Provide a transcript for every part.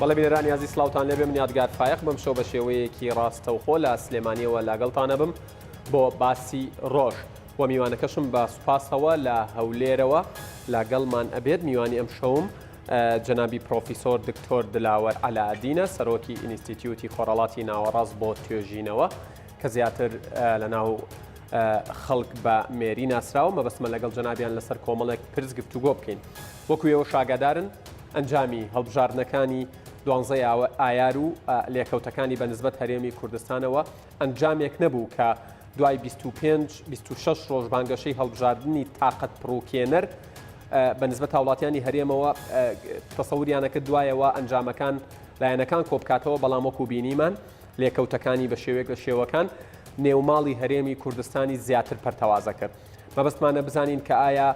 بەڵێ بینەرانی عزیز سڵاوتان لێبێ، من یادگار فایق بم شەو بە شێوەیەکی ڕاستەوخۆ لە سلێمانیەوە لەگەڵتانە بم بۆ باسی ڕۆژ و میوانەکەشم بە سوپاسەوە لە هەولێرەوە لەگەڵمان ئەبێت. میوانی ئەم شەوم جەنابی پرۆفیسۆر دکتۆر دلاوەر عەلاءالدینە، سەرۆکی ئینستیتیوتی خۆڕەڵاتی ناوەڕاست بۆ توێژینەوە کە زیاتر لەناو خەڵک بە مێری ناسراوە. مەبەستمە لەگەڵ جەنابیان لەسەر کۆمەڵێک پرس گفتوگۆ بکەین. وەکو ئێوە شاگادارن ئەنجامی هەڵبژاردنەکانی 12 ئایار و لێکەوتەکانی بەنسبەت هەرێمی کوردستانەوە ئەنجامێک نەبوو کە دوای 25-26 ڕۆژ بانگەشەی هەڵبژاردننی تااقەت پڕوکێنەر بەنسبەت هاوڵاتیانی هەرێمەوە تەسەوریانەکە دوایەوە ئەنجامەکان لایەنەکان کۆبکاتەوە، بەڵام وەکو بینیمان لێکەوتەکانی بە شێوەیەک لە شێوەکان نێوماڵی هەرێمی کوردستانی زیاتر پەرتەوازە کرد. مەبەستمانە بزانین کە ئایا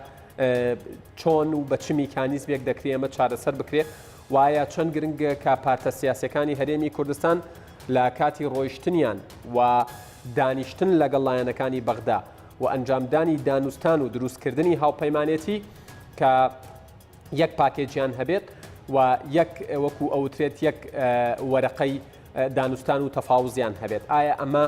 چۆن و بە چ میکانیزمێک دەکرێت ئەمە چارەسەر بکرێت، وایە چەند گرنگە کە پارتە سیاسەکانی هەرێمی کوردستان لە کاتی ڕۆیشتنیان و دانیشتن لەگەڵ لایەنەکانی بەغدا و ئەنجامدانی دانوستان و دروستکردنی هاوپەیمانێتی کە یەک پاکێجیان هەبێت و یەک وەکو ئەوترێت یەک وەرەقەی دانوستان و تەفاوزیان هەبێت. ئایا ئەمە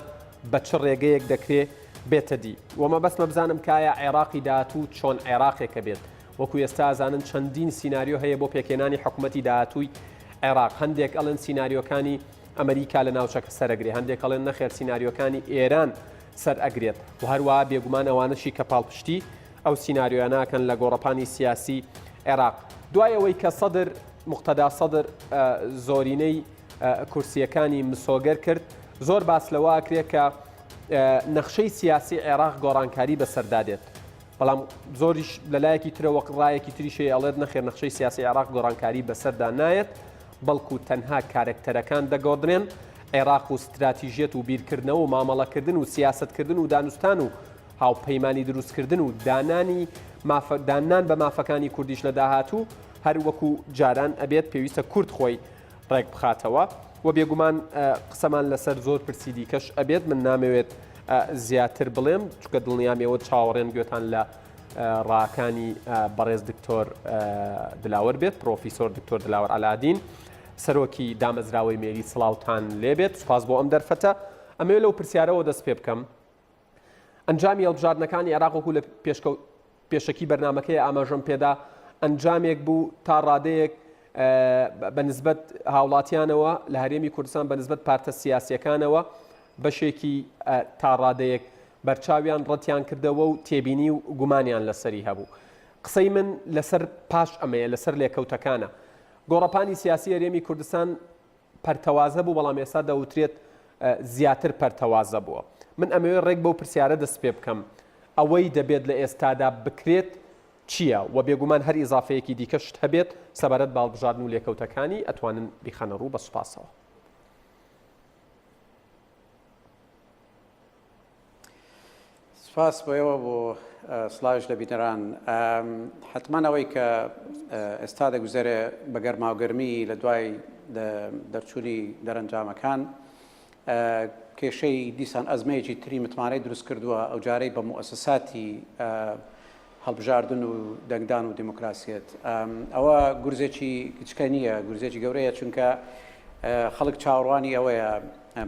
بە چ ڕێگەیەک دەکرێت بێتە دی؟ وەمە بەسمە بزانم کە ئایا عێراقی داهاتوو چۆن عێراقێکە بێت. وەکو ئێستا ئازانن چەندین سیناریۆ هەیە بۆ پێکێنانی حکوومەتی داهاتووی عێراق. هەندێک ئەڵێن سیناریۆکانی ئەمریکا لە ناوچەکە سەرەگرێ، هەندێک ئەڵێن نەخێر سیناریۆکانی ئێران سەر ئەگرێت و هەروەها بێگومان ئەوانەشی کە پاڵپشتی ئەو سیناریۆیان ناکەن لە گۆڕەپانی سیاسی عێراق. دوایەوەی کە سەدر موقتەدا سەدر زۆرینەی کورسیەکانی مسۆگەر کرد، زۆر باس لەوە ئەکرێت کە نەخشەی سیاسی عێراق گۆڕانکاری بەسەردادێت، بەڵام زۆریش لەلایەکی ترەوە ڕایەکی تریشەیە ئەڵێت نەخێر نەخشەی سیاسی عێراق گۆڕانکاری بەسەردا نایەت، بەڵکو تەنها کارکتەرەکان دەگۆدرێن. عێراق و استراتیژیەت و بیرکردنەوە و مامەڵەکردن و سیاستکردن و دانوستان و هاوپەیمانی دروستکردن و دانان بە مافەکانی کوردیش لە داهاتوو هەر وەکو جاران ئەبێت پێویستە کورد خۆی ڕێک بخاتەوە و بێگومان قسەمان لەسەر زۆر پرسی دیکەش ئەبێت. من نامەوێت زیاتر بڵێم چکە دڵنیامەوە چاوەڕێن گوێتان لە ڕاکانی بەڕێز دکتۆر دلاوەر بێت، پرۆفیسۆر دکتۆر دلاوەر عەلاءالدین، سەرۆکی دامەزراوەی مێری. سڵاوتان لێبێت، سوپاس بۆ ئەم دەرفەتە. ئەمەوێت لەو پرسیارەوە دەست پێ بکەم. ئەنجامی هەڵبژاردنەکانی عێراق وەکو لە پێشەکی بەرنامەکەی ئاماژەم پێدا ئەنجامێک بوو تا ڕادەیەک بەنسبەت هاوڵاتیانەوە لە هەرێمی کوردستان بەنسبەت پارتە سیاسیەکانەوە بەشێکی تا ڕادەیەک بەرچاویان ڕەتیان کردەوە و تێبینی و گومانیان لەسەری هەبوو. قسەی من لەسەر پاش ئەمەیە، لەسەر لێکەوتەکانە. گۆڕەپانی سیاسی هەرێمی کوردستان پەرتەوازە بوو، بەڵام ئێستا دەوترێت زیاتر پەرتەوازە بووە. من ئەمەوێت ڕێک بەو پرسیارە دەست پێ بکەم، ئەوەی دەبێت لە ئێستادا بکرێت چییە؟ و بێگومان هەر ئیزافەیەکی دیکەشت هەبێت سەبارەت بە هەڵبژاردن و لێکەوتەکانی ئەتوانن بیخەنە ڕوو بە سوپاسەوە. سپاس بۆ ئێوە بۆ سڵاوش لە بینەران. حتمان ئەوەی کە ئێستا دەگوزارێ بە گەرماوگەرمی لە دوای دەرچوونی دەرەنجامەکان کێشەی دیسان ئەزمەیەکی تری متمانەی دروست کردووە ئەو جارەی بە موسساتی هەڵبژاردن و دەنگدان و دیموکراسیەت. ئەوە گورزێکی کچکە نییە، گورزێکی گەورەیە، چونکە خەڵک چاوەڕوانی ئەوەیە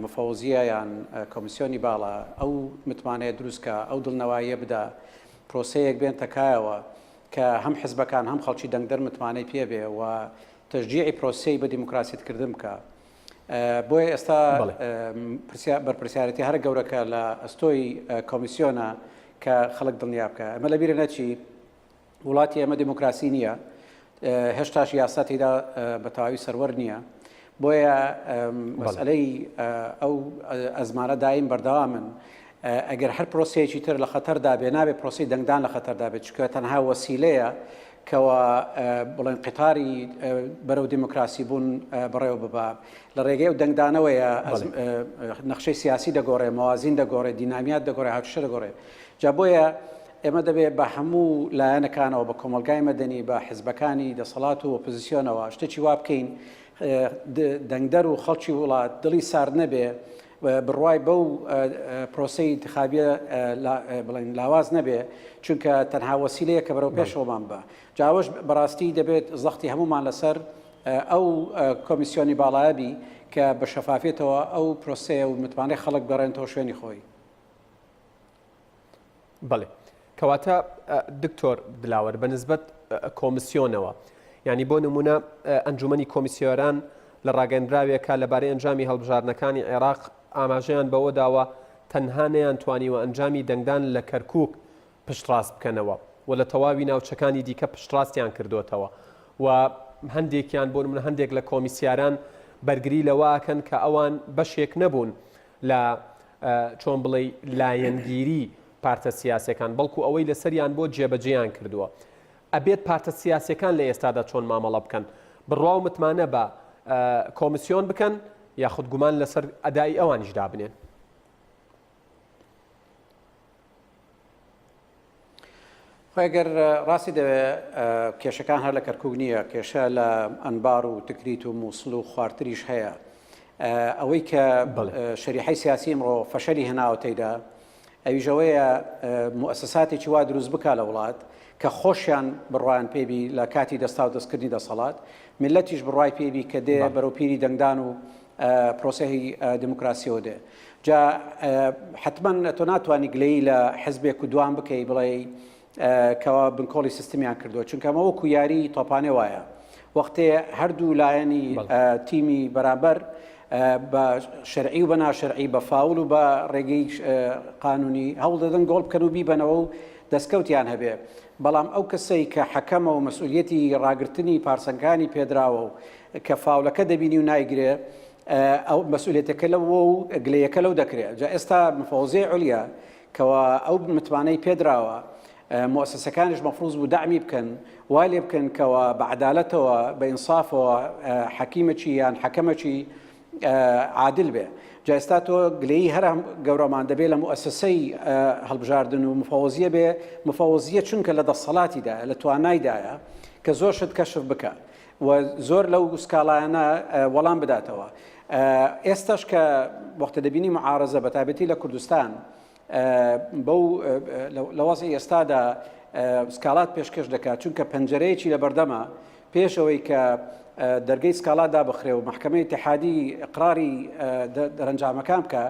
مفەوزیە یان کۆمیسیۆنی باڵا ئەو متمانەیە دروستکە، ئەو دڵنەواییە بدا، پرۆسەیەک بێن تەکایەوە کە هەم حزبەکان هەم خەڵکی دەنگدەر متمانەی پێبێ و تەشجیعی پرۆسەی بە دیموکراسیەتکردن بکە. بۆیە ئێستا بەرپرسیارەتی هەر گەورەکە لە ئەستۆی کۆمیسیۆنە کە خەڵک دڵنیا بکە. ئەمە لە بیرە نەچی وڵاتی ئەمە دیموکراسی نییە، هێشتاش یاساتیدا بە تەواوی سەروەر نییە. بۆیە مەسئلەی ئەو ئەزمانە دایم بەردەوامن. ئەگەر هەر پرۆسەیەکی تر لە خەتەردا بێ، نابێت پرۆسی دەنگدان لە خەتەردا بێت، چکە تەنها وەسیلەیە کەوە بڵێن قیتاری بەرەو دیموکراسی بوون بەڕێوە ببا. لە ڕێگەی و دەنگدانەوەیە نەخشەی سیاسی دەگۆڕێ، مەوازین دەگۆڕێ، دینامیات دەگۆڕێ، هاوشە دەگۆڕێ. جا بۆیە ئێمە دەبێت بە هەموو لایەنەکانەوە، بە کۆمەلگای مەدەنی، بە حزبەکانی دەسەڵات و ئۆپۆزیسیۆنەوە شتێکی وا بکەین دەنگدەر و خەڵکی وڵات دڵی سارد نەبێ، بڕوای بەو پرۆسەی انتخابیە بڵین لاواز نەبێ، چونکە تەنها وەسیلەیە کە بەرەو پێشەوەمان بە. جاوەش بەڕاستی دەبێت زەختی هەمومان لەسەر ئەو کۆمیسیۆنی باڵایەبی کە بە شەفافێتەوە ئەو پرۆسەیە و متمانەی خەڵک بەڕێنەوە شوێنی خۆی. بەڵێ کەواتە دکتۆر دلاوەر بەنسبەت کۆمیسیۆنەوە یعنی بۆ نمونە ئەنجومەنی کۆمیسیۆران لە ڕاگەندراوێکە لەبارەی ئەنجامی هەڵبژارنەکانی عێراق ئاماژەیان بەوە داوە تەنها نەیانتوانیوە ئەنجامی دەنگدان لە کەرکووک پشتڕاست بکەنەوە و لە تەواوی ناوچەکانی دیکە پشتڕاستیان کردوتەوە و هەندێکیان بۆ نمونە هەندێک لە کۆمیسیاران بەرگری لەواکەن کە ئەوان بەشێک نەبوون لە چۆن بڵێ لایەنگیری پارتە سیاسەکان بەڵکو ئەوەی لەسەریان بۆ جێبەجێیان کردووە. ئەبێت پارتە سیاسەکان لە ئێستادا چۆن مامەڵە بکەن بڕوا و متمانە بە کۆمیسیۆن بکەن یاخود گومان لەسەر ئەدای ئەوانیشدا بنێن. خۆگەر ڕاستی دەوێت کێشەکان هەر لە کەرکووک نییە، کێشە لە ئەنبار و تکریت و مووسڵ و خواردتریش هەیە. ئەوەی کە شەریحەی سیاسی ئەمڕۆ فەشەلی هێناوە تێیدا ئەویژەوەیە موسساتێکی وا دروست بکا لە وڵات کە خۆشیان بڕوایان پێبی لە کاتی دەستا و دەستکردنی دەسەڵات، میلەتیش بڕوای پێبی کە دێ بەرەو پیری دەنگدان و پرۆسەی دموکراسیەوە دێ. جا حتمما تۆ ناتوانانی گلەیی لە حزبێک و دوام بکەی بڵێ کەوا بنکۆڵی سیستمیان کردووە، چونکە ئەمە وەکو یاری تۆپانێ وایە وەختێ هەردوو لایەنی تیمی بەرامبەر بە شەرعی و بە ناشەرعی بە فاول و بە ڕێگەی قانونی هەوڵ دەدەن گۆڵ بکەن و بیبەنەوە و دەستکەوتیان هەبێ. بەڵام ئەو کەسەی کە حەکەمە و مەسئولیەتی ڕاگررتنی پارسەنگانی پێدراوە و کە فاولەکە دەبینی و نایگرێ ئەو مەسئولیەتەکە لەوە و گلەیەکە لەو دەکرێت. جا ئێستا مفەوزەی عولیا کەوا ئەو متمانەی پێدراوە مؤسسەکانش مەفروض بوو داعمی بکەن وای لێ بکەن کەوا بە عەدالەتەوە بە ئینسافەوە حەکیمەکی یان حەکەمەکی عادل بێ. جا ئێستا تۆ گلەیی هەر گەورەمان دەبێت لە مؤسسەی هەڵبژاردن و مفەوزیە بێ، مفەوزیە چونکە لە دەسەڵاتیدا لە توانایدایە کە زۆر شت کەشف بکە و زۆر لەو سکاڵایانە وەڵام بداتەوە. ئێستاش کە وەختە دەبینی معارەزە بە تایبەتی لە کوردستان بەو لە وەزعی ئێستادا سکاڵات پێشکەش دەکات، چونکە پەنجەرەیەکی لە بەردەمە پێشەوەی کە دەرگەی سکاڵادا بخرێ و محکەمەی اتحادی ئیقراری دەرەنجامەکان بکە،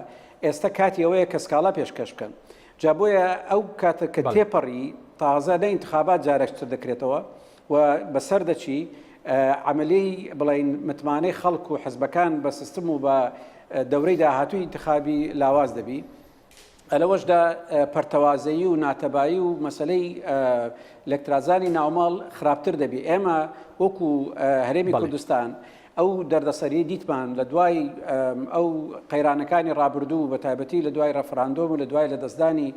ئێستا کاتی ئەوەیە کە سکاڵا پێشکەش بکەن. جا بۆیە ئەو کاتە کە تێپەڕی تازە لە ئینتخابات جارێکتر دەکرێتەوە و بەسەر دەچی عملی بڵین متمانەی خەڵک و حزبەکان بە سیستم و بە دەورەی داهاتووی انتخابی لاواز دەبی. لەوەشدا پەرتەوازایی و ناتەبایی و مەسلەی لەکترازانی ناوماڵ خراپتر دەبی. ئێمە وەکو هەرێمی کوردستان ئەو دەردەسەری دیتمان لە دوای ئەو قەیرانەکانی ڕابردوو بە تایبەتی لە دوای ڕەفراندۆم و لە دوای لە دەستدانی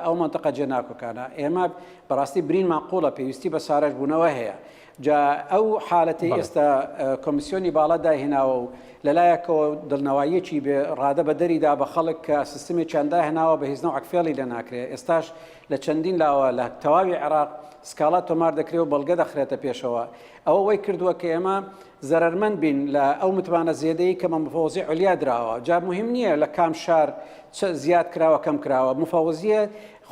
ئەو مەنتەقە جێناکۆکانە ئێمە بەڕاستی برین ماقوڵە پێویستی بە سارەش بوونەوە هەیە. جا ئەو حالەتی ئێستا کۆمیسیۆنی باڵا داهێناوە و لەلایەکەوە دڵنەواییەکی بێ ڕادە بە دەریدا بە خەڵک کە سیستمێکیان داهێناوە بە هیچ نەوەک فێڵی لە ناکرێت. ئێستاش لە چەندین لاوە لە تەواوی عێراق سکاڵات تۆمار دەکرێت و بەڵگە دەخرێتە پێشەوە. ئەوە وەی کردووە کە ئێمە زەرەرمەند بین لە ئەو متمانە زیێدەی کە مفەوزی عولیا دراوە. جا مهم نییە لە کام شار زیاد کراوە کەم کراوە، مفەوزیە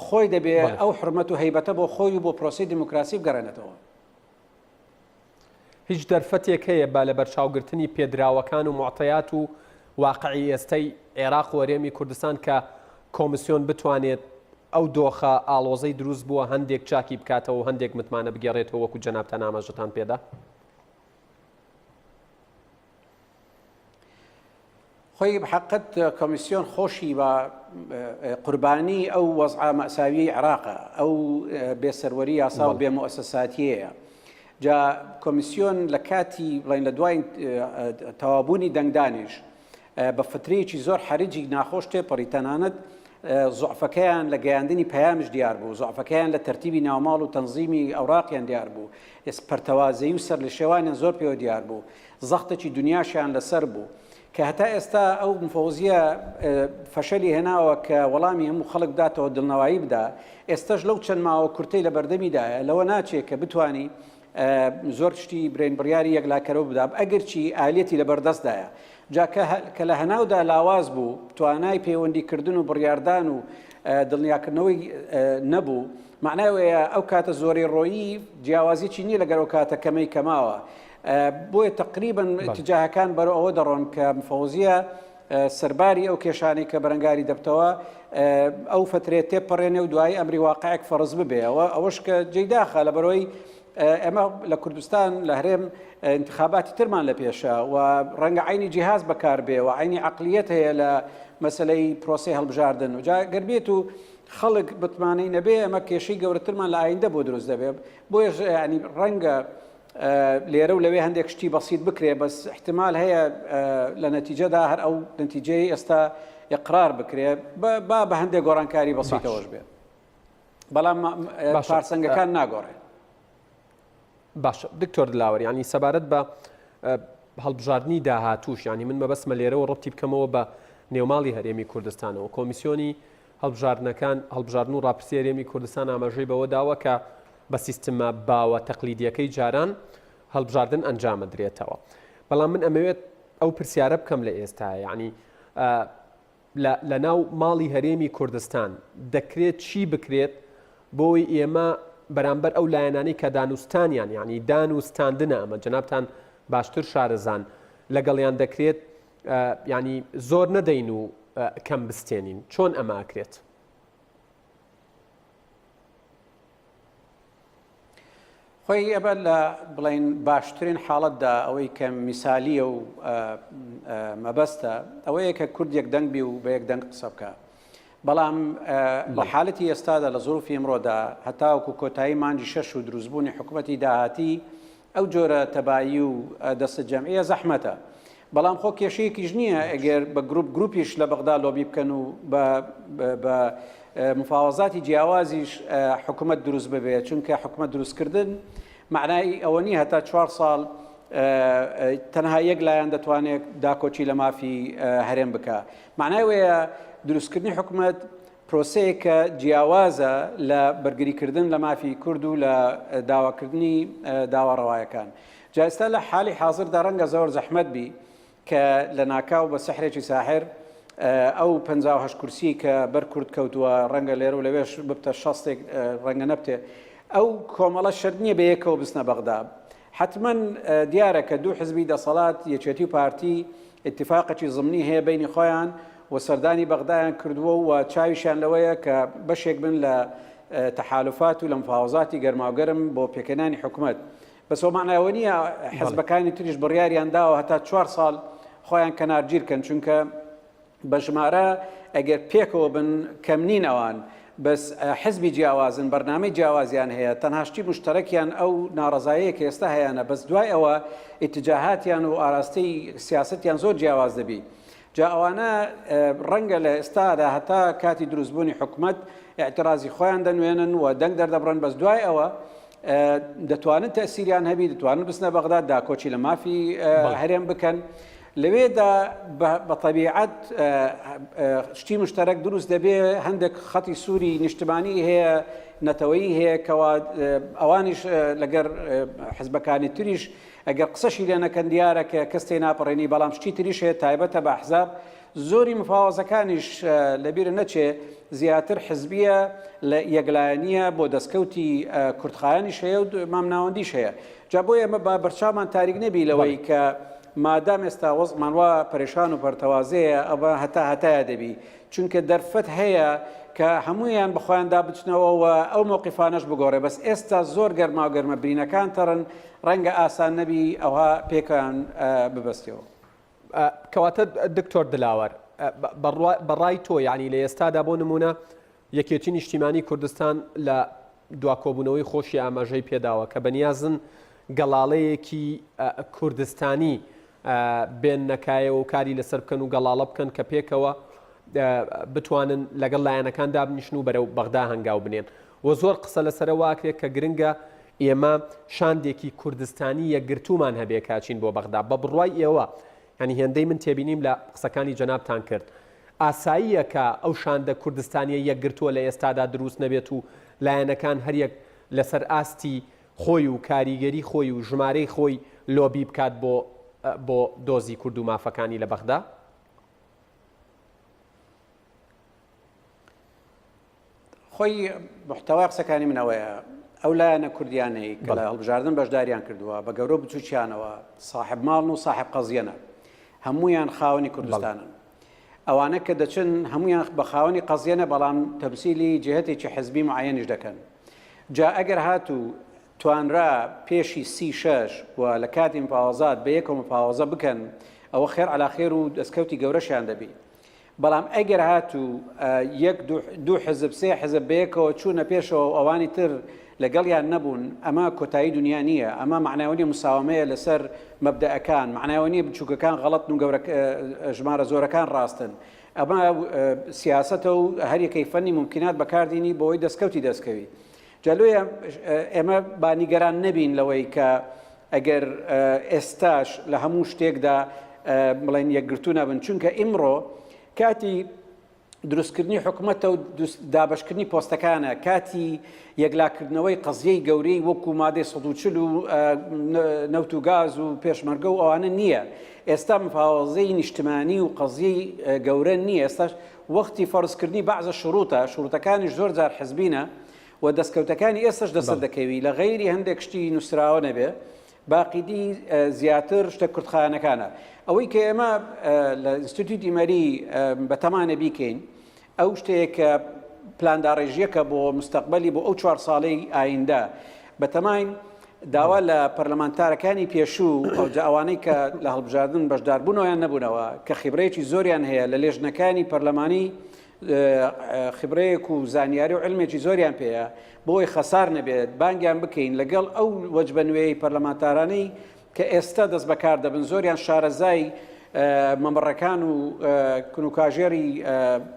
خۆی دەبێت ئەو حرمەت و هەیبەتە بۆ خۆی و بۆ پرۆسی دیموکراسی بگەڕێنێتەوە. هیچ دەرفەتێک هەیە با لە بەرچاوگرتنی پێدراوەکان و معتەیات و واقعی ئێستەی عێراق و هەرێمی کوردستان کە کۆمیسیۆن بتوانێت ئەو دۆخە ئاڵۆزەی دروست بووە هەندێک چاکی بکاتەوە و هەندێک متمانە بگێڕێتەوە وەکو جەنابتان ئاماژەتان پێدا؟ خۆی بحقت کۆمیسیۆن خۆشی بە قوربانی ئەو وەزعە مەساوی عێراقە، ئەو بێسەروەری یاسا و بێمؤسساتیەیە. جا کۆمیسیۆن لە کاتی بڵین لە دوای تەوابوونی دەنگدانیش بە فترەیەکی زۆر حەرجی ناخۆش تێپەڕی تەنانەت زوعفەکەیان لە گەیاندنی پەیامش دیار بوو، زوعفەکەیان لە تەرتیبی ناوماڵ و تەنزیمی ئەوراقیان دیار بوو، پەرتەوازەیی و سەر لە شێوانیان زۆر پێوە دیار بوو، زەختێکی دنیاشیان لەسەر بوو کە هەتا ئێستا ئەو مفەوزیە فەشەلی هێناوە کە وەڵامی هەموو خەڵک بداتەوە دڵنەوایی بدا. ئێستاش لەو چەند ماوە کورتەی لە بەردەمیدایە لەوە ناچێت کە بتوانی زۆر شتی برین بڕیاری یەکلاکەرەوە بدا ئەگەرچی ئالێتی لە بەردەستدایە. جا کە لە هەناودا لاواز بوو توانای پەیوەندیکردن و بڕیاردان و دڵنیاکردنەوەی نەبوو، معناوەیە ئەو کاتە زۆری ڕۆیی جیاوازیی نییە لەگەر ئەو کاتە کەمەی کەماوە. بۆیە تقریبا اتجاهەکان بەرەو ئەوە دەڕۆن کە مفەوزیە سەرباری ئەو کێشانەی کە بەرەنگاری دەبتەوە ئەو فترێت تێپەڕێنێ و دوای ئەمری واقعێک فەرز ببێەوە ئەوەش کە جێداخە لە بەرەوەی ئەمە لە کوردستان لە هەرێم انتخاباتی ترمان لە پێشە و ڕەنگە عینی جیهاز بەکار بێ و عینی عقلیەت هەیە لە مەسلەی پرۆسی هەڵبژاردن و گەربێت و خەڵک بتمانەی نەبێ ئەمە کێشەی گەورەترمان لە ئایندە بۆ دروست دەبێت بۆیە ینی ڕەنگە لێرە و لەوێ هەندێک شتی بەسیط بکرێ بەس احتمال هەیە لە نەتیجەدا هەر ئەو نەتیجەی ئێستا ئقرار بکرێ بە هەندێک گۆڕانکاری بەسیطەوەش بێت بەڵام پارسەنگەکان ناگۆڕێ. باش دکتۆر دلاوەر ینی سەبارەت بە هەڵبژاردننی داهاتوش ینی من مەبەستمە لێرەوە ڕەبتی بکەمەوە بە نێوماڵی هەرێمی کوردستانەوە کۆمیسیۆنی هەڵبژاردن و ڕاپرسی هەرێمی کوردستان ئاماژەی بەوە داوە کە بە سیستمە باوە تەقلیدیەکەی جاران هەڵبژاردن ئەنجامەدرێتەوە بەڵام من ئەمەوێت ئەو پرسیارە بکەم لە ئێستا ینی لە ناو ماڵی هەرێمی کوردستان دەکرێت چی بکرێت بۆی ئێمە بەرامبەر ئەو لایەنانی کە دانوستانیان ینی دانوستاندنە ئەمە جەنابتان باشتر شارەزان لەگەڵیان دەکرێت ینی زۆر نەدەین و کەم بستێنین چۆن ئەمە ئەکرێت؟ خۆی ئەبەر لە بڵین باشترین حاڵەتدا ئەوەی کە میسالیە و مەبەستە ئەوەیە کە کوردێک دەنگ بی و بە یەک دەنگ قسە بکە بەڵام لە حالەتی ئێستادا لە زۆرفی ئەمڕۆدا هەتاوەکو کۆتایی مانجی 6 و دروستبوونی حکوومەتی داهاتی ئەو جۆرە تەبایی و دەستە جەمعیە زەحمەتە بەڵام خۆ کێشەیەکیش نییە ئەگەر بە گروپیش لە بەغدا لۆبی بکەن و بە مفاوەزاتی جیاوازیش حکوومەت دروست ببێت چونکە حکوومەت دروستکردن معنای ئەوە نیە هەتا 4 ساڵ تەنها یەک لایەن دەتوانێت داکۆچی لە مافی هەرێم بکە معنای وەیە دروستکردنی حکوومەت پرۆسەیەکە جیاوازە لە بەرگریکردن لە مافی کورد و لە داواکردنی داواڕەوایەکان جا ئێستا لە حالی حاضردا ڕەنگە زۆر زەحمەت بی کە لە ناکاو بە سەحرێکی ساحر ئەو 58 کورسی کە بەر کورد کەوتووە ڕەنگە لێرە و لەوێش ببتە 6 ڕەنگە نەبتێ ئەو کۆمەڵە شەرت نییە بە یەکەوە بستنە بەغدا حتمما دیارە کە دوو حزبی دەسەڵات یەکێتی و پارتی اتفاقێکی زمنی هەیە بینی خۆیان و سەردانی بەغدایان کردووە و چاویشان لەوەیە کە بەشێک بن لە تەحالوفات و لە مفاوەزاتی گەرماوگەرم بۆ پێکەنانی حکوومەت بەس ئەو معنایەوە نییە حزبەکانی تریش بڕیاریان داوە هەتا 4 ساڵ خۆیان کەنارگیرکەن چونکە بە ژمارە ئەگەر پێکەوە بن کەم نین ئەوان بەس حزبی جیاوازن بەرنامەی جیاوازیان هەیە تەنهاشتی مشتەرەکیان ئەو ناڕەزایەیە کە ئێستا هەیەە بەس دوای ئەوە ئیتجاهاتیان و ئاراستەی سیاستیان زۆر جیاواز دەبی جا ئەوانە ڕەنگە لە ئێستادا هەتا کاتی دروستبوونی حکوومەت اعترازی خۆیان دەنوێنن و دەنگ دەردەبڕن بەس دوای ئەوە دەتوانن تەسیریان هەبی دەتوانن بستنە بەغدا داکۆچی لە مافی هەرێم بکەن لەوێدا بە طبیعەت شتی مشتەرەک دروست دەبێ هەندێک خەتی سووری نیشتمانی هەیە نەتەوەیی هەیە کەوا ئەوانیش لەگەر حزبەکانی تریش ئەگەر قسەشی لێ نەکەن دیارە کە کەس تێ ناپەڕێنی بەڵام شتی تریش هەیە تایبەتە بە ئەحزاب زۆری مفاوەزەکانیش لەبیرە نەچێ زیاتر حزبیە لە یەکلایەنیە بۆ دەستکەوتی کوردخایانیش هەیە و مامناوەندیش هەیە جا بۆیە ئەمە بە بەرچاومان تاریک نەبی لەوەی کە مادام ئێستا وەزمان وا پەرێشان و پەرتەوازەیە ئەوە هەتایە دەبی چونکە دەرفەت هەیە کە هەمویان بخۆیاندا بچنەوە و ئەو مووقیفانەش بگۆڕێ بەس ئێستا زۆر گەرما و گەرمە برینەکان تەڕن ڕەنگە ئاسان نەبی ئەوها پێکیان ببەستەوە. کەواتە دکتۆر دلاوەر بەڕای تۆ یعنی لە ئێستادا بۆ نمونە یەکێتی نیشتیمانی کوردستان لە دواکۆبوونەوەی خۆشی ئاماژەی پێداوە کە بەنیازن گەڵاڵەیەکی کوردستانی بێن نەکایە و کاری لەسەر بکەن و گەڵاڵە بکەن کە پێکەوە بتوانن لەگەڵ لایەنەکاندا بنیشن و بەرەو بەغدا هەنگاو بنێن و زۆر قسە لەسەرەوە ئاکرێت کە گرنگە ئێمە شاندێکی کوردستانی یەکگرتومان هەبێ کاچین بۆ بەغدا بە بڕوای ئێوە ینی هێندەی من تێبینیم لە قسەکانی جەنابتان کرد ئاساییە کە ئەو شاندە کوردستانیە یەکگرتووە لە ئێستادا دروست نەبێت و لایەنەکان هەریەک لەسەر ئاستی خۆی و کاریگەری خۆی و ژمارەی خۆی لۆبی بکات بۆ دۆزی کورد و مافەکانی لە بەغدا؟ خۆی محتەوا قسەکانی منەوەیە ئەو لایەنە کوردیانەی کە لە هەڵبژاردن بەشداریان کردووە بە گەورە بچووکیانەوە صاحب ماڵن و صاحب قەزیەنە هەمویان خاوەنی کوردستانن ئەوانە کە دەچن هەمویان بە خاوەنی قەزیەنە بەڵام تەمسیلی جهتێکی حزبی معەنیش دەکەن جا ئەگەر هاتوو توانرا پێشی 36 و لە کاتی مفاوەزات بە یەکەوە مفاوەزە بکەن ئەوە خێر عەلا خێر و دەستکەوتی گەورەشیان دەبی بەڵام ئەگەر هاتوو یەک دوو حزب سێ حزب بە یەکەوە چوونە پێشەوە ئەوانی تر لەگەڵیان نەبوون ئەمە کۆتایی دنیا نییە ئەمە معناوەنی مساومەیە لەسەر مەبدەئەکان معناوەنی بچووکەکان غەڵەت و ژمارە زۆرەکان ڕاستن ئەمە سیاسەتە و هەریەکەی فەنی ممکنات بەکاردینی بۆی دەستکەوتی دەستکەوی جالویە ئێمە بانیگەران نەبین لەوەی کە ئەگەر ئێستاش لە هەموو شتێکدا بڵێن یەکگرتو نەبن چونکە ئیمڕۆ کاتی دروستکردنی حکوومەتە و دابشکردنی پۆستەکانە کاتی یەکلاکردنەوەی قەزیەی گەورەی وەکو مادەی 140 و نەوت و گاز و پێشمەرگە و ئەوانە نییە ئێستا مفاوەزەی نیشتمانی و قەزیەی گەورە نییە ئێستاش وەختی فەرزکردنی بەعزە شروطەکانیش زۆر جار حزبینە و دەستکەوتەکانی ئێستش دەسەر دەکەوی لە غەیری هەندێک شتی نووسراوە نەبێ باقیدی زیاتر شتە کورتخانەکانە ئەوەی کە ئێمە لە ئینستیتوتی مەری بەتەمانە بیکەین ئەو شتەیەکە پلانداڕێژیەکە بۆ مستەقبەلی بۆ ئەو 4 ساڵەی ئایندا بەتەمان داوا لە پەرلەمانتارەکانی پێشوو ئەو ئەوانەی کە لە هەڵبژاردن بەشداربوونەوەیان نەبوونەوە کە خیبرەیەکی زۆریان هەیە لە لێژنەکانی پەرلەمانی خبرەیەک و زانیاری و علمێکی زۆریان پێەیە بۆی خەسار نەبێت بانگیان بکەین لەگەڵ ئەو وەجبە نوێی پەرلەمانتارانەی کە ئێستا دەست بەکار دەبن زۆریان شارەزای مەمڕەکان و کنوکاژێری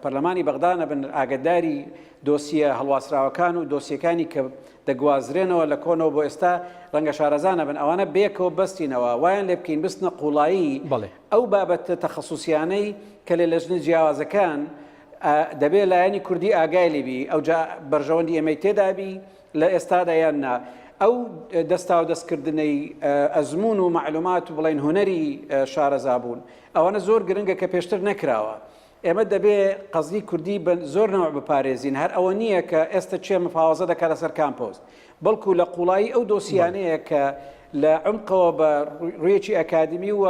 پەرلەمانی بەغدانە بن ئاگداری دۆسیە هەڵواسراوەکان و دۆسیەکانی کە دەگوازرێنەوە لە کۆنەوە بۆ ئێستا ڕەنگە شارەزانە بن ئەوانە بێکەوە بەستینەوە وایان لێ بکەین بستنە قوڵایی ئەو بابەتە تەخەسوسیانەی کە لە لەژنە جیاوازەکان دەبێت لایەنی کوردی ئاگای لێبی ئەو بەرژەوەندی ئەمەی تێدابی لە ئێستادا یاننا ئەو دەستا و دەستکردنەی ئەزمون و معلومات و بڵێن هوەری شارەزابوون ئەوانە زۆر گرنگە کە پێشتر نەکراوە ئێمە دەبێ قەزی کوردی زۆر نەوە بپارێزین هەر ئەوە نییە کە ئێستا چێ مفاوەزە دەکات لەسەر کامپۆست بەڵکو لە قوڵایی ئەو دۆسیانەیە کە لە عمقەوە بە ڕوویەکی ئەکادمی و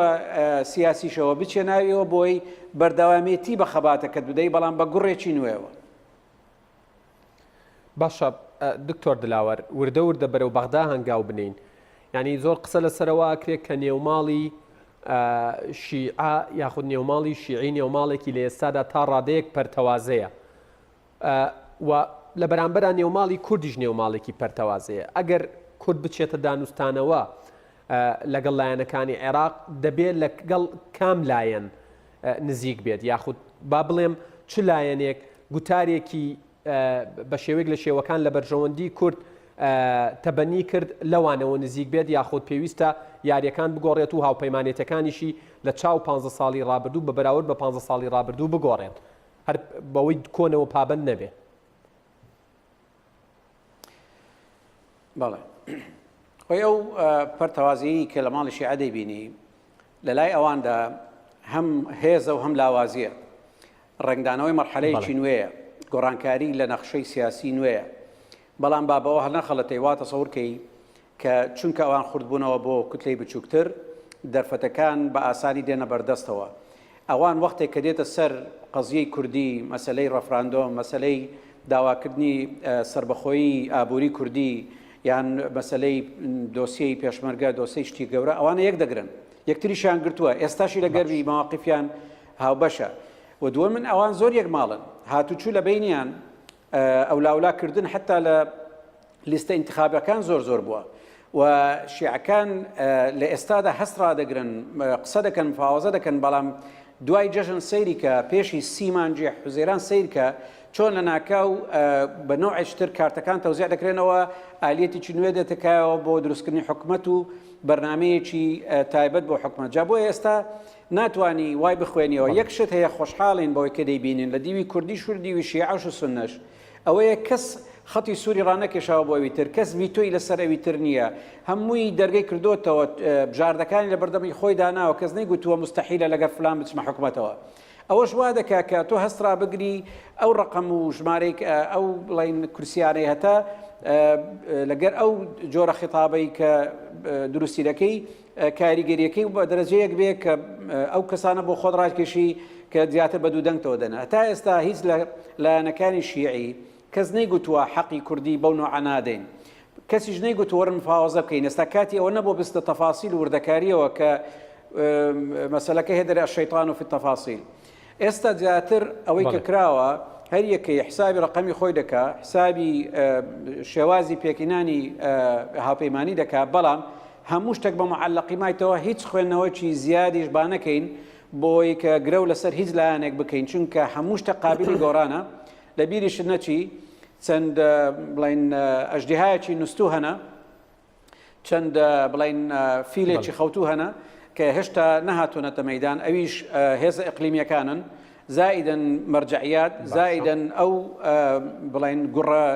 سیاسیشەوە بچێناویەوە بۆی بەردەوامێتی بە خەباتەکەت بدەی بەڵام بە گوڕێکی نوێەوە باشە دکتۆر دلاوەر وردە وردە بەرەو بەغدا هەنگاو بنین یعنی زۆر قسە لەسەرەوە کرێت کە نێوماڵی شیعە یاخود نێوماڵی شیعی نێوماڵێکی لە ئێستادا تا ڕادەیەک پەرتەوازەیە و لە بەرامبەرە نێوماڵی کوردیش نێوماڵێکی پەرتەوازەیە ئەگەر کورد بچێتە دانوستانەوە لەگەڵ لایەنەکانی عێراق دەبێت لەگەڵ کام لایەن نزیک بێت یاخود با بڵێم چ لایەنێک گوتارێکی بە شێوەیەک لە شێوەکان لە بەرژەوەندی کورد تەبەنی کرد لەوانەوە نزیک بێت یاخود پێویستە یاریەکان بگۆڕێت و هاوپەیمانێتەکانیشی لە چاو 15 ساڵی ڕابردوو بە بەراورد بە 15 ساڵی ڕابردوو بگۆڕێت هەر بەوەی کۆنەوە پابند نەبێت. بەڵێ خۆی ئەو پەرتەوازیی کە لە ماڵی شیعە دەیبینی لە لای ئەواندا هەم هێزە و هەم لاوازیە ڕنگدانەوەی مەرحەلەیەکی نوێیە گۆڕانکاری لە نەخشەی سیاسی نوێیە بەڵام بابەوە هەر نەخەڵەتەی وا تەسەوڕکەی کە چونکە ئەوان خوردبوونەوە بۆ کوتلەی بچووکتر دەرفەتەکان بە ئاسانی دێنە بەردەستەوە ئەوان وەختێک کە دێتە سەر قەزیەی کوردی مەسەلەی ڕەفراندۆم مەسەلەی داواکردنی سربەخۆیی ئابووری کوردی یان مەسەلەی دۆسیەی پێشمەرگە دۆسەی شتی گەورە ئەوانە یەک دەگرن یەکتریشیان گرتووە ئێستاشی لە گەربی مەواقفیان هاوبەشە و دووە من ئەوان زۆر یەک ماڵن هاتوچوو لە بینیان ئەو لاولاکردن حتا لە لیستە ئینتخابەکان زۆر بووە و شیعەکان لە ئێستادا هەست ڕادەگرن قسە دەکەن مفاوەزە دەکەن بەڵام دوای جەژن سەیری کە پێشی سیمانجی حوزێران سیر کە چۆن لە ناکاو بە نوعشتر کارتەکان تەوزیع دەکرێنەوە ئالێتێکی نوێ دێتەکایەوە بۆ دروستکردنی حکوومەت و بەرنامەیەکی تایبەت بۆ حکوومەت جا بۆ ئێستا ناتوانی وای بخوێنیەوە یەک شت هەیە خۆشحاڵین بەوەی کە دەیبینین لە دیوی کوردی شور دیوی شیعە و سونەش ئەوەیە کەس خەتی سووری ڕانەکێشاوە بۆ ئەوی تر کەس ڤیتۆی لەسەر ئەوی تر نییە هەمووی دەرگەی کردوتەوە بژاردەکانی لە بەردەمی خۆی داناوە کەس نەیگوتووە مستەحیلە لەگەر فلان بچمە حکوومەتەوە ئەوەش وا دەکا کە تۆ هەسترا بگری ئەو ڕقم و ژمارەی ئەو بڵین کورسیانەی هەتا لەگەر ئەو جۆرە خیتابەی کە دروستی دەکەی کاریگەریەکەی بە دەرەجەیەک بێ کە ئەو کەسانە بۆ خۆت ڕاکێشی کە زیاتر بە دوودەنگتەوە دەنا. تا ئێستا هیچ لە لایەنەکانی شیعی کەس نەیگوتووە حەقی کوردی بەو نوعە نادەین، کەسیش نەیگوتووە وەرن مفاوەزە بکەین. ئێستا کاتی ئەوە نەبوو بستە تەفاسیل و وردەکاریەوە کە مەسەلەکە هێدەرە الشەیطان في التەفاسیل. ئێستا زیاتر ئەوەی کە کراوە هەر یەکەی حسابی ڕقەمی خۆی دەکا، حسابی شێوازی پێکینانی هاوپەیمانی دەکا، بەڵام هەموو شتێک بە معەلەقی مایتەوە هیچ خوێندنەوەکی زیادیش با نەکەین بۆی کە گرە و لەسەر هیچ لایەنێک بکەین، چونکە هەموو شتە قابلی گۆڕانە. لە بیریش نەچی چەند بڵین ئەژدیهایەکی نووسوو هەنا، چەند بڵین فیلێکی خەوتوو هەنا کە هێشتا نەهاتوونەتە مەیدان، ئەویش هێزە ئیقلیمیەکانن، زائداً مەرجعیات، زائداً ئەو بڵین گوڕە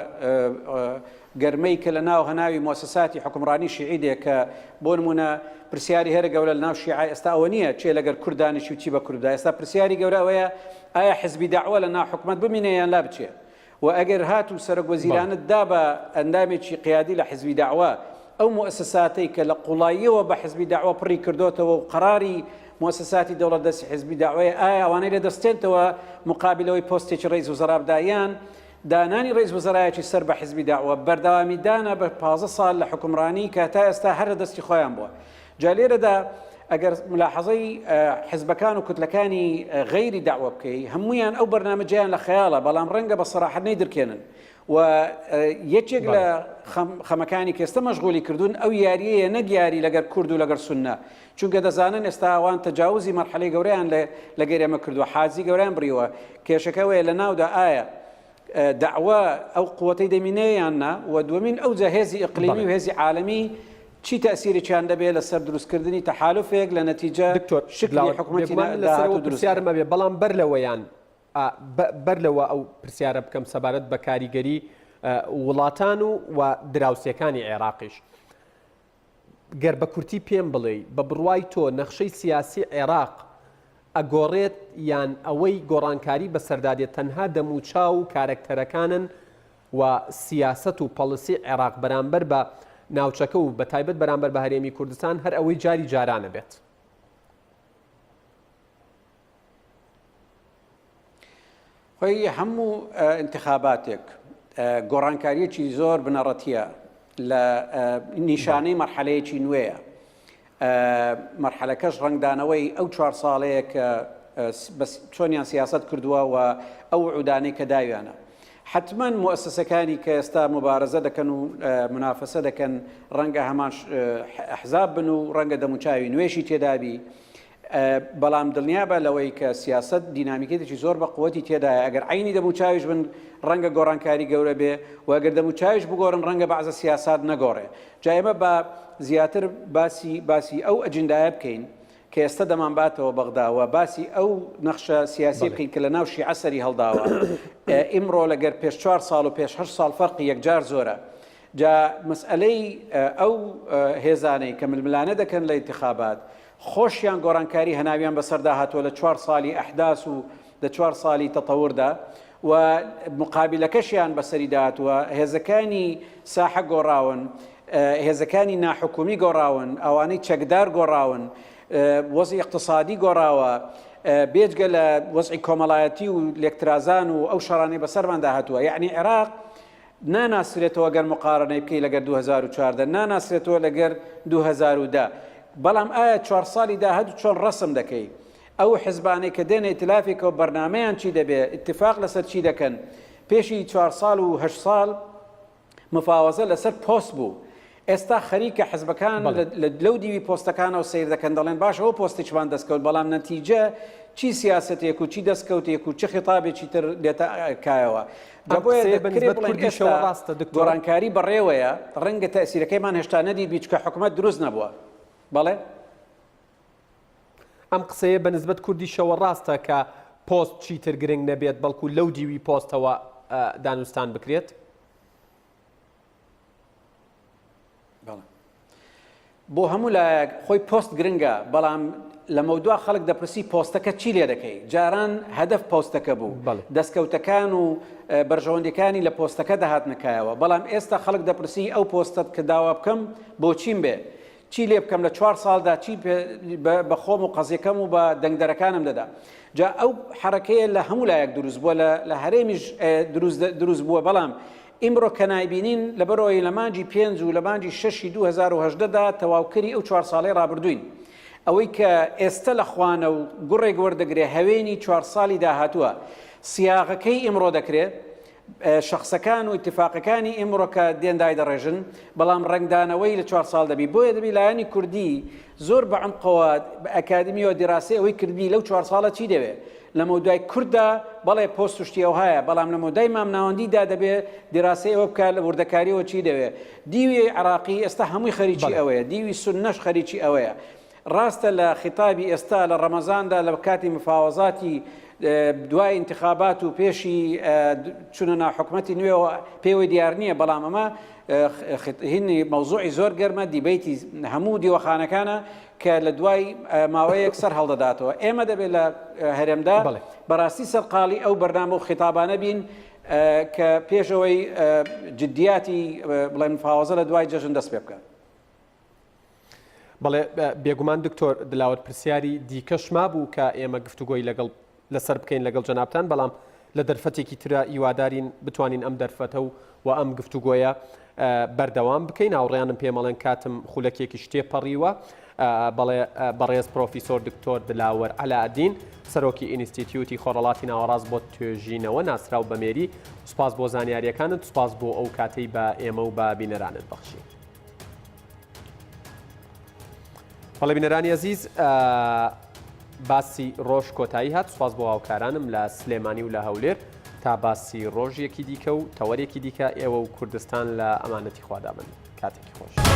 گەرمەی کە لە ناو هەناوی مؤسساتی حکومڕانی شیعی دێ کە بۆ نمونە پرسیاری هەرە گەورە لە ناو شیعە ئێستا ئەوە نییە چێ لەگەر کوردانیشی و چی بە کووردا. ئێستا پرسیاری گەورە ئەوەیە ئایا حزبی داعوە لە ناو حکومەت بمینێ یان لا بچێ، و ئەگەر هات و سەرۆک وەزیرانت دا بە ئەندامێکی قیادی لە حزبی داعوە ئەو مؤسساتەی کە لە قوڵاییەوە بە حزبی داعوە پڕی کردوتەوە و قەراری مؤسساتی دەوڵەت دەستی حزبی داعوەیە، ئایا ئەوانەی لە دەستێنتەوە مقابلەوەی پۆستێکی ڕئیس وزەرا بدایان دانانی ڕئیس وزەرایەکی سەر بە حزبی داعوە بەردەوامی دانا بە 15 ساڵ لە حکومڕانی کە تا ئێستا هەر لە دەستی خۆیان بووە. جا لێرەدا ئەگەر ملاحەزەی حزبەکان و کوتلەکانی غەیری داعوە بکەی، هەمویان ئەو بەرنامەجیان لە خەیاڵە، بەڵام ڕەنگە بە سەراحەت نەیدرکێنن. و یەکێک لە خەمەکانی کە ئێستا مەشغوڵی کردوون ئەو یاریەیە نەک یاری لەگەر کورد و لەگەر سونە، چونکە دەزانن ئێستا ئەوان تەجاوزی مەرحەلەی گەورەیان لەگەر ئێمە کردووە، حاجی گەورەیان بڕیوە. کێشەکەوەیە لە ناودا ئایا داعوە ئەو قووەتەی دەمینەیاننا، و دووەمین ئەوجا هێزی ئیقلیمی و هێزی عالەمی چی تەسیرێکیان دەبێت لەسەر دروستکردنی تەحالوفێک لە نەتیجە شکلی حکوومەتی پرسیارمە بێ، بەڵام بەرلەوەیان بەرلەوە ئەو پرسیارە بکەم سەبارەت بە کاریگەری وڵاتان و دراوسەکانی عێراقیش. گەر بە کورتی پێم بڵێ بە بڕوای تۆ نەخشەی سیاسی عێراق ئەگۆڕێت یان ئەوەی گۆڕانکاری بە سەردادێت تەنها دەموچاو و کارکتەرەکانن و سیاست و پەڵسی عێراق بەرامبەر بە ناوچەکە و بە تایبەت بەرامبەر بە هەرێمی کوردستان هەر ئەوەی جاری جارانە بێت؟ خۆی هەموو انتخاباتێک گۆڕانکاریەکی زۆر بنەڕەتیە لە نیشانەی مەرحەلەیەکی نوێیە. مەرحەلەکەش ڕنگدانەوەی ئەو 4 ساڵەیە کە چۆنیان سیاست کردووە و ئەو عودانەی کە داویانە. حتمما مؤسسەکانی کە ئێستا مبارزە دەکەن و منافەسە دەکەن ڕەنگە هەمان ئەحزاب بن و ڕەنگە دەموچاوی نوێشی تێدابی، بەڵام دڵنیا بە لەوەی کە سیاست دینامیکێتێکی زۆر بە قووەتی تێدایە. ئەگەر عینی دەموچاویش بن ڕەنگە گۆڕانکاری گەورە بێ، و ئەگەر دەموچاویش بگۆڕن ڕەنگە بەعزە سیاسات نەگۆڕێ. جا ئێمە بە زیاتر باسی ئەو ئەجندایە بکەین کە ئێستا دەمانباتەوە بەغداوە، باسی ئەو نەخشە سیاسی بکەین کە لە ناو شیعە سەری هەڵداوە. ئیمڕۆ لەگەر پێش 4 ساڵ و پێش 8 ساڵ فەرقی یەکجار زۆرە. جا مەسئلەی ئەو هێزانەی کە ململانە دەکەن لە انتخابات خۆشیان گۆڕانکاری هەناویان بەسەردا هاتووە لە 4 ساڵی ئەحداس و لە 4 ساڵی تەتەوردا، و مقابلەکەشیان بەسەری داهاتووە. هێزەکانی ساحە گۆڕاون، هێزەکانی ناحکومی گۆڕاون، ئەوانەی چەکدار گۆڕاون، وەزعی اقتصادی گۆڕاوە، بێجگە لە وەزعی کۆمەڵایەتی و لێکترازان و ئەو شەڕانەی بەسەرمان داهاتووە. یعنی عێراق ناناسرێتەوە گەر مقارنەی بکەی لەگەر 2014 ناناسرێتەوە لەگەر 2010. بەڵام ئایا 4 ساڵی داهات چۆن ڕسم دەکەی؟ ئەو حزبانەی کە دێنە ئیتلافێکەوە بەرنامەیان چی دەبێت، اتفاق لەسەر چی دەکەن؟ پێشی 4 ساڵ و 8 ساڵ مفاوەزە لەسەر پۆست بوو. ئێستا خەریکە حزبەکان لەو دیوی پۆستەکانەوە سیر دەکەن، دەڵێن باش ئەوە پۆستێکمان دەستکەوت، بەڵام نەتیجە چی سیاسەتێک و چی دەستکەوتێک و چ خیتابێکی تر دێتە کایەوە. گۆڕانکاری بەڕێوەیە، ڕەنگە تەسیرەکەیمان هێشتا نەدید بیچکە حکومەت دروست نەبووە. بەڵێ ئەم قسەیە بە نسبەت کوردی شەوە ڕاستە کە پۆست چیتر گرنگ نەبێت بەڵکو لەو دیوی پۆستەوە دانوستان بکرێت؟ بۆ هەموو لایەک خۆی پۆست گرنگە، بەڵام لە مەودوا خەڵک دەپرسی پۆستەکە چی لێ دەکەی جاران هەدەف پۆستەکە بوو دەستکەوتەکان و بەرژەوەندەکانی لە پۆستەکە دەهات نکایەوە بەڵام ئێستا خەڵک دەپرسی ئەو پۆستەت کە داوا بکەم بۆ چیم بێ چی لێ بکەم لە 4 ساڵدا چی بە خۆم و قەزیەکەم و بە دەنگدەرەکانم دەدا جا ئەو حرەکەیە لە هەموو لایەک دروست بووە لە هەرێمیش دروست بووە بەڵام ئیمڕۆ کە نایبینین لەبەرەوەی لە مانجی 5 و لە مانجی 6 2018دا تەواوکەری ئەو 4 ساڵەی ڕابردووین ئەوەی کە ئێستا لە خوانە و گوڕێک وەردەگرێ هەوێنی 4 ساڵی داهاتووە سیاغەکەی ئیمڕۆ دەکرێت شخصەکان و اتفاقەکانی ئیمڕۆ کە دێندای دەڕێژن بەڵام ڕنگدانەوەی لە 4 ساڵ دەبی بۆیە دەبی لایەنی کوردی زۆر بە عمقەوە ئەکادمی و دیراسی ئەوەی کردی لەو 4 ساڵە چی دەوێت لە مەودای کووردا بەڵێ پۆست شتی ئەو هەیە بەڵام لە مەودای مامناوەندیدا دەبێت دیراسی ئەوە بکات لە وردەکاریەوە چی دەوێت دیوی عراقی ئێستا هەمووی خەریکی ئەوەیە دیوی سونەش خەریکی ئەوەیە ڕاستە لە خیتابی ئێستا لە ڕەمەزاندا لە کاتی مفاوەزاتی دوای انتخابات و پێشی چونە ناحکومەتی نوێەوە پێوەی دیار نییە بەڵام ئەمە هینی مەوزوعی زۆر گەرمە دیبیتی هەموو دیوەخانەکانە کە لە دوای ماوەیەک سەر هەڵدەداتەوە ئێمە دەبێت لە هەرێمدا بەڕاستی سەرقاڵی ئەو بەرنامە و خیتابانە بین کە پێشەوەی جددیاتی بڵێ مفاوەزە لە دوای جەژن دەست پێ بکات بەڵێ بێگومان دکتۆر دلاوەت پرسیاری دیکەش مابوو کە ئێمە گفتوگۆی لەگەڵ لەسەر بکەین لەگەڵ جەنابتان بەڵام لە دەرفەتێکی ترە هیوادارین بتوانین ئەم دەرفەتە و ئەم گفتوگۆیە بەردەوام بکەین هاوڕێیانم پێمەڵێن کاتم خولەکێکی شتێ پەڕیوە بەڵێ بەڕێز پرۆفیسۆر دکتۆر دلاوەر عەلاءالدین سەرۆکی ئینستیتیوتی خۆڕەڵاتی ناوەڕاست بۆ توێژینەوە ناسراو بەمێری سوپاس بۆ زانیاریەکانت سوپاس بۆ ئەو کاتەی بە ئێمە و بە بینەرانت بەخشی بەڵێ بینەرانی عەزیز باسی ڕۆژ کۆتایی هات سوپاس بۆ هاوکارانم لە سلێمانی و لە هەولێر تا باسی ڕۆژێکی دیکە و تەوەرێکی دیکە ئێوە و کوردستان لە ئەمانەتی خوادابن کاتێکی خۆش